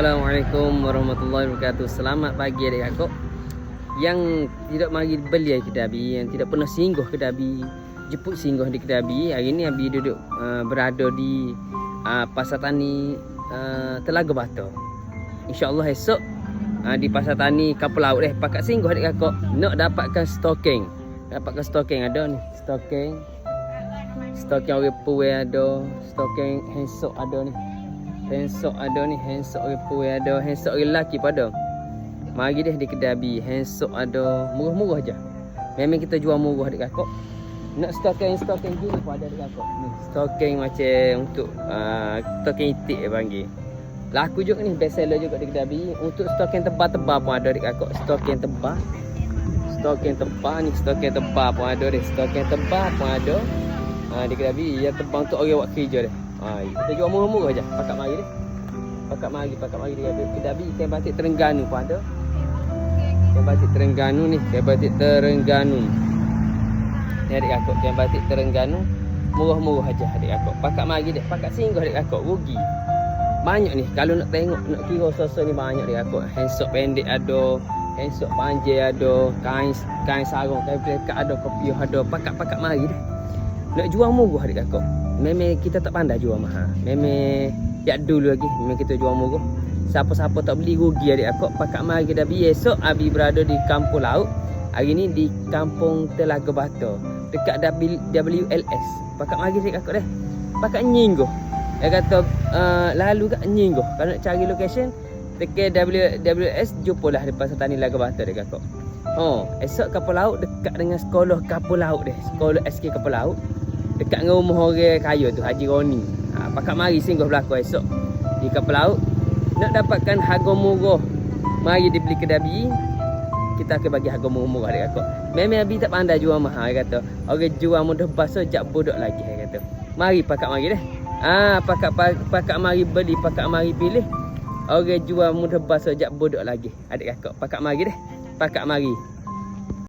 Assalamualaikum warahmatullahi wabarakatuh. Selamat pagi adik kakak yang tidak mari beli Kedabi, yang tidak pernah singgah Kedabi, jemput singgah di Kedabi. Hari ni Abi duduk berada di Pasar Tani Telaga Bata. InsyaAllah esok di Pasar Tani Kapal Laut pakat singgah adik kakak nak dapatkan stocking. Dapatkan stocking ada ni, stocking orang puwe ada, stocking handsock ada ni. Handsock ada ni, handsock orang puwe ada, handsock orang lelaki pada. Mari deh di Kedabi, handsock ada, murah-murah je. Memang kita jual murah adik kakak. Nak stocking gini pun ada adik kakak. Ni stocking macam untuk stocking itik panggil. Laku juga ni, best seller juga di Kedabi. Untuk stocking tebal-tebal pun ada adik kakak. Stocking tebal ni, stocking tebal pun ada deh. Stocking tebal pun ada. Di Kedabi yang tebal untuk orang buat kerja deh. Kita jual murah-murah je. Pakat mari deh. Pakat mari di Kedabi. Kain batik Terengganu pun ada. Kain batik Terengganu ni, kain batik Terengganu. Ni adik kakak, kain batik Terengganu. Murah-murah aja adik kakak. Pakat mari deh. Pakat singgah adik kakak, rugi. Banyak ni, kalau nak tengok, nak kira sosok ni banyak adik kakak. Handsock pendek ada, handsock panjang ada, kain sarung, kain pelekat ada, kopiah ada. Pakat mari deh. Nak jual murah adik kakak. Memang kita tak pandai jual mahal. Memang jak dulu lagi. Memang kita jual murah. Siapa-siapa tak beli rugi adik kakak. Pakat mari Kedabi. Esok Abi berada di Kampung Laut. Hari ni di Kampung Telaga Bata. Dekat WLS. Pakat mari adik kakak deh. Pakat nyingguh. Dia kata lalu kat nyingguh. Kalau nak cari location dekat WLS, jumpalah di Pasar Tani Telaga Bata adik kakak. Esok Kapal Laut dekat dengan sekolah Kapal Laut deh. Sekolah SK Kapal Laut. Dekat dengan rumah orang kaya tu, Haji Roni. Pakat mari singgah belakang esok di Kapal Laut. Nak dapatkan harga murah, mari dibeli Kedabi. Kita akan bagi harga murah dia kakak. Memang Abi tak pandai jual mahal, dia kata. Orang jual mudah basuh jak bodoh lagi, dia kata. Mari pakat mari deh. Pakat mari beli, pakat mari pilih. Orang jual mudah basuh jak bodoh lagi, adik kakak. Pakat mari deh. Pakat mari.